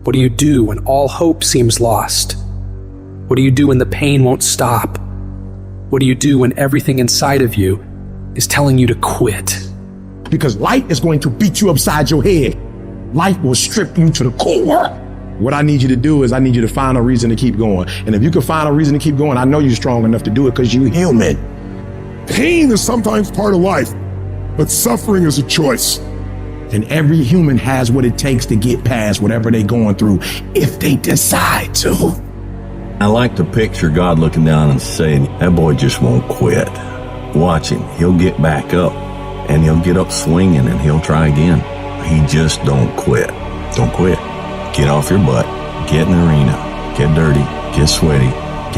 What do you do when all hope seems lost? What do you do when the pain won't stop? What do you do when everything inside of you is telling you to quit? Because life is going to beat you upside your head. Life will strip you to the core. What I need you to do is I need you to find a reason to keep going. And if you can find a reason to keep going, I know you're strong enough to do it because you're human. Pain is sometimes part of life, but suffering is a choice. And every human has what it takes to get past whatever they're going through if they decide to. I like to picture God looking down and saying, that boy just won't quit. Watch him. He'll get back up and he'll get up swinging and he'll try again. He just don't quit. Don't quit. Get off your butt, get in the arena, get dirty, get sweaty,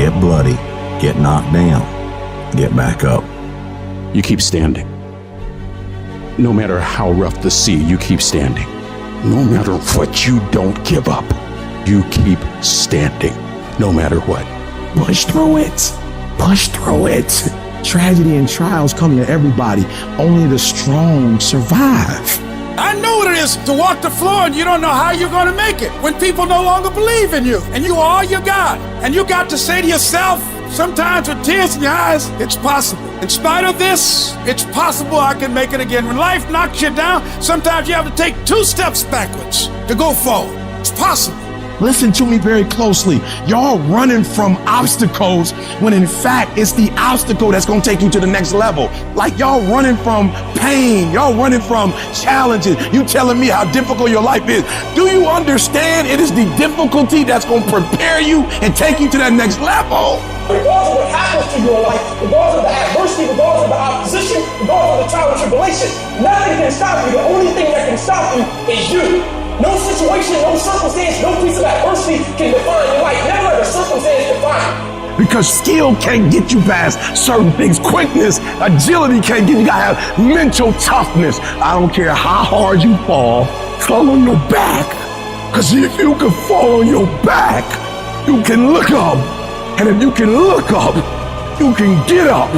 get bloody, get knocked down, get back up. You keep standing. No matter how rough the sea, you keep standing. No matter what, you don't give up. You keep standing, no matter what. Push through it. Push through it. Tragedy and trials come to everybody. Only the strong survive. I know what it is to walk the floor and you don't know how you're going to make it when people no longer believe in you and you are all you got. And you got to say to yourself, sometimes with tears in your eyes, it's possible. In spite of this, it's possible I can make it again. When life knocks you down, sometimes you have to take 2 steps backwards to go forward. It's possible. Listen to me very closely. Y'all running from obstacles when in fact it's the obstacle that's gonna take you to the next level. Like y'all running from pain, y'all running from challenges. You telling me how difficult your life is. Do you understand it is the difficulty that's gonna prepare you and take you to that next level? Regardless of what happens to your life, regardless of the adversity, regardless of the opposition, regardless of the trial and tribulation, nothing can stop you. The only thing that can stop you is you. No situation, no circumstance, no piece of adversity can define your life. Never let a circumstance define you. Because skill can't get you past certain things. Quickness, agility can't get you. You gotta have mental toughness. I don't care how hard you fall on your back. Because if you can fall on your back, you can look up. And if you can look up, you can get up.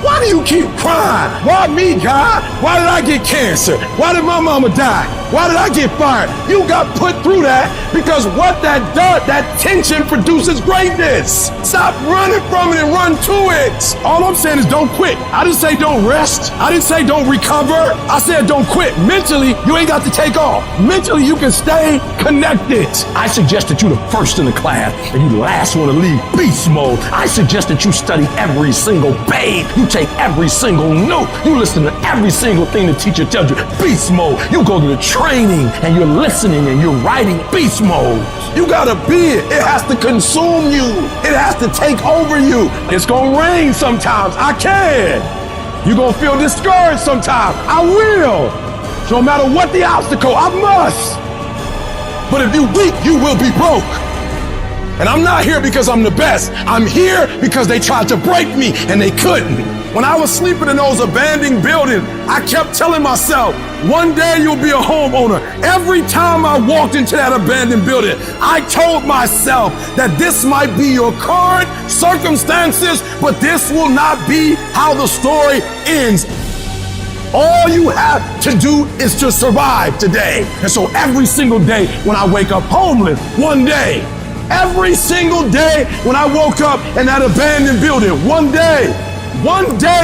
Why do you keep crying? Why me, God? Why did I get cancer? Why did my mama die? Why did I get fired? You got put through that because what that does, that tension produces greatness. Stop running from it and run to it. All I'm saying is don't quit. I didn't say don't rest. I didn't say don't recover. I said don't quit. Mentally, you ain't got to take off. Mentally, you can stay connected. I suggest that you the first in the class and you the last one to leave beast mode. I suggest that you study every single page. You take every single note. You listen to every single thing the teacher tells you. Beast mode. You go to the training and you're listening and you're writing beast mode. You gotta be it. It has to consume you. It has to take over you. It's gonna rain sometimes. I can. You're gonna feel discouraged sometimes. I will. So no matter what the obstacle, I must. But if you weak, you will be broke. And I'm not here because I'm the best. I'm here because they tried to break me and they couldn't. When I was sleeping in those abandoned buildings, I kept telling myself, one day you'll be a homeowner. Every time I walked into that abandoned building, I told myself that this might be your current circumstances, but this will not be how the story ends. All you have to do is to survive today. And so every single day when I wake up homeless, one day, every single day when I woke up in that abandoned building, one day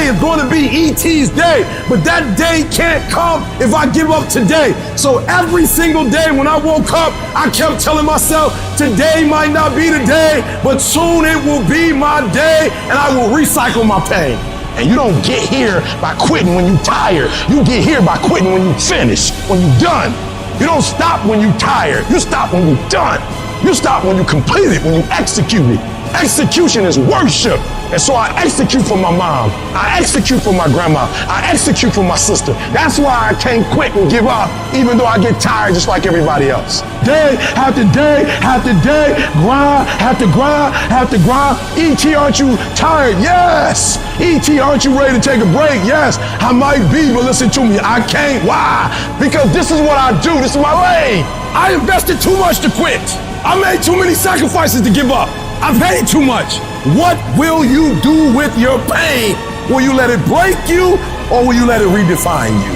is going to be E.T.'s day, but that day can't come if I give up today. So every single day when I woke up, I kept telling myself, today might not be the day, but soon it will be my day and I will recycle my pain. And you don't get here by quitting when you're tired. You get here by quitting when you finish, when you're done. You don't stop when you're tired. You stop when you're done. You stop when you complete it, when you execute it. Execution is worship. And so I execute for my mom. I execute for my grandma. I execute for my sister. That's why I can't quit and give up, even though I get tired just like everybody else. Day after day after day, grind after grind after grind. E.T., aren't you tired? Yes. E.T., aren't you ready to take a break? Yes. I might be, but listen to me. I can't. Why? Because this is what I do. This is my lane. I invested too much to quit. I made too many sacrifices to give up. I paid too much. What will you do with your pain? Will you let it break you or will you let it redefine you?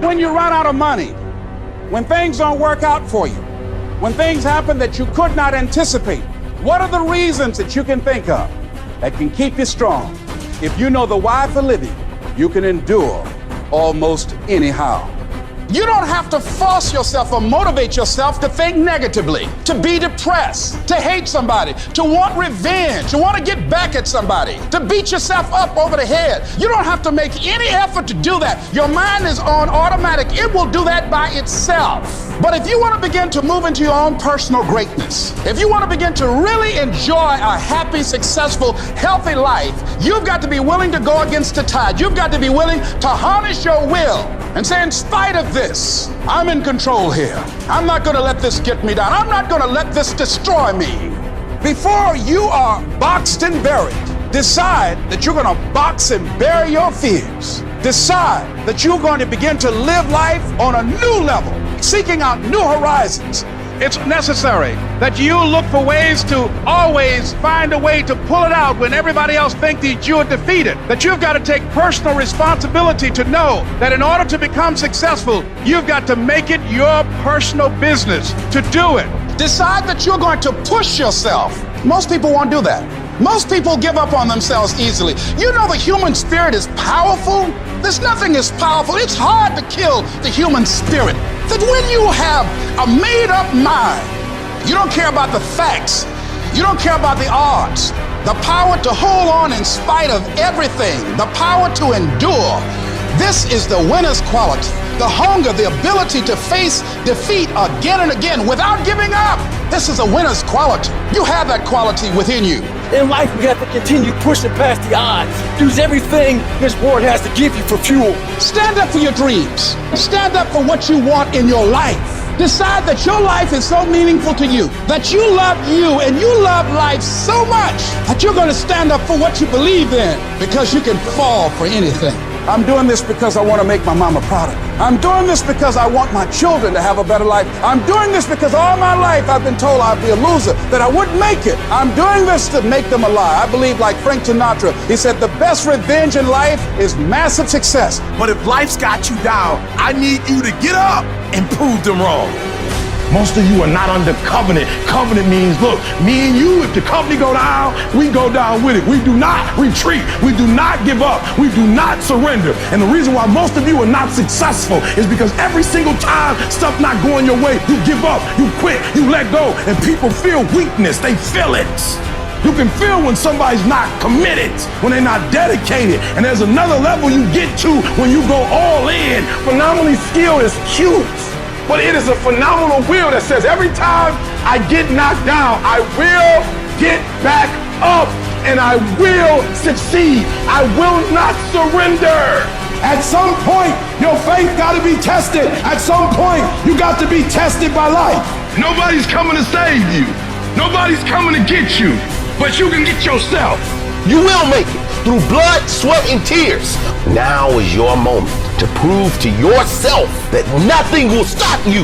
When you run out of money, When things don't work out for you, when things happen that you could not anticipate, what are the reasons that you can think of that can keep you strong? If you know the why for living, you can endure almost anyhow. You don't have to force yourself or motivate yourself to think negatively, to be depressed, to hate somebody, to want revenge, to want to get back at somebody, to beat yourself up over the head. You don't have to make any effort to do that. Your mind is on automatic. It will do that by itself. But if you want to begin to move into your own personal greatness, if you want to begin to really enjoy a happy, successful, healthy life, you've got to be willing to go against the tide. You've got to be willing to harness your will and say, in spite of this, I'm in control here. I'm not going to let this get me down. I'm not going to let this destroy me. Before you are boxed and buried, decide that you're going to box and bury your fears. Decide that you're going to begin to live life on a new level, seeking out new horizons. It's necessary that you look for ways to always find a way to pull it out when everybody else thinks that you're defeated. That you've got to take personal responsibility to know that in order to become successful, you've got to make it your personal business to do it. Decide that you're going to push yourself. Most people won't do that. Most people give up on themselves easily. You know the human spirit is powerful. There's nothing as powerful. It's hard to kill the human spirit. That when you have a made-up mind, you don't care about the facts. You don't care about the odds. The power to hold on in spite of everything. The power to endure. This is the winner's quality. The hunger, the ability to face defeat again and again without giving up. This is a winner's quality. You have that quality within you. In life, we have to continue pushing past the odds. Use everything this world has to give you for fuel. Stand up for your dreams. Stand up for what you want in your life. Decide that your life is so meaningful to you, that you love you and you love life so much that you're going to stand up for what you believe in, because you can fall for anything. I'm doing this because I want to make my mama proud of me. I'm doing this because I want my children to have a better life. I'm doing this because all my life I've been told I'd be a loser, that I wouldn't make it. I'm doing this to make them a lie. I believe, like Frank Sinatra, he said the best revenge in life is massive success. But if life's got you down, I need you to get up and prove them wrong. Most of you are not under covenant. Covenant means, look, me and you, if the company go down, we go down with it. We do not retreat. We do not give up. We do not surrender. And the reason why most of you are not successful is because every single time stuff not going your way, you give up, you quit, you let go, and people feel weakness. They feel it. You can feel when somebody's not committed, when they're not dedicated. And there's another level you get to when you go all in. Phenomenally skilled is cute, but it is a phenomenal will that says every time I get knocked down, I will get back up and I will succeed. I will not surrender. At some point, your faith got to be tested. At some point, you got to be tested by life. Nobody's coming to save you. Nobody's coming to get you, but you can get yourself. You will make it through blood, sweat, and tears. Now is your moment to prove to yourself that nothing will stop you.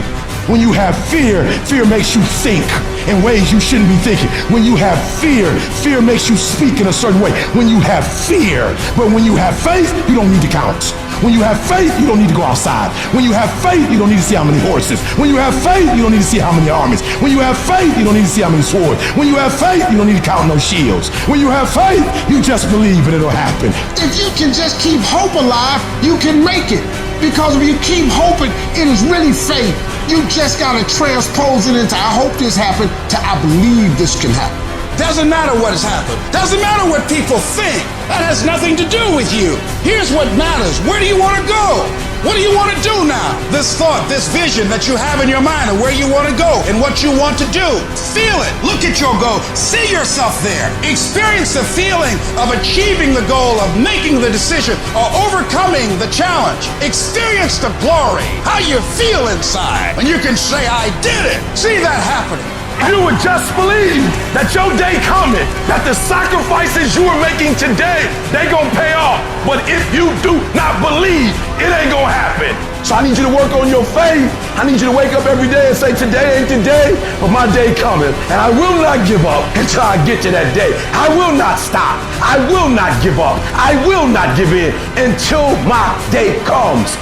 When you have fear, fear makes you think in ways you shouldn't be thinking. When you have fear, fear makes you speak in a certain way. When you have fear, but when you have faith, you don't need to count. When you have faith, you don't need to go outside. When you have faith, you don't need to see how many horses. When you have faith, you don't need to see how many armies. When you have faith, you don't need to see how many swords. When you have faith, you don't need to count no shields. When you have faith, you just believe and it'll happen. If you can just keep hope alive, you can make it. Because if you keep hoping, it is really faith. You just gotta transpose it into I hope this happened to I believe this can happen. Doesn't matter what has happened. Doesn't matter what people think. That has nothing to do with you. Here's what matters. Where do you want to go? What do you want to do now? This thought, this vision that you have in your mind of where you want to go and what you want to do. Feel it. Look at your goal. See yourself there. Experience the feeling of achieving the goal, of making the decision, or overcoming the challenge. Experience the glory. How you feel inside when you can say, I did it. See that happening. You would just believe that your day coming, that the sacrifices you are making today, they gonna pay off. But if you do not believe, it ain't gonna happen. So I need you to work on your faith. I need you to wake up every day and say, today ain't today, but my day coming. And I will not give up until I get to that day. I will not stop. I will not give up. I will not give in until my day comes.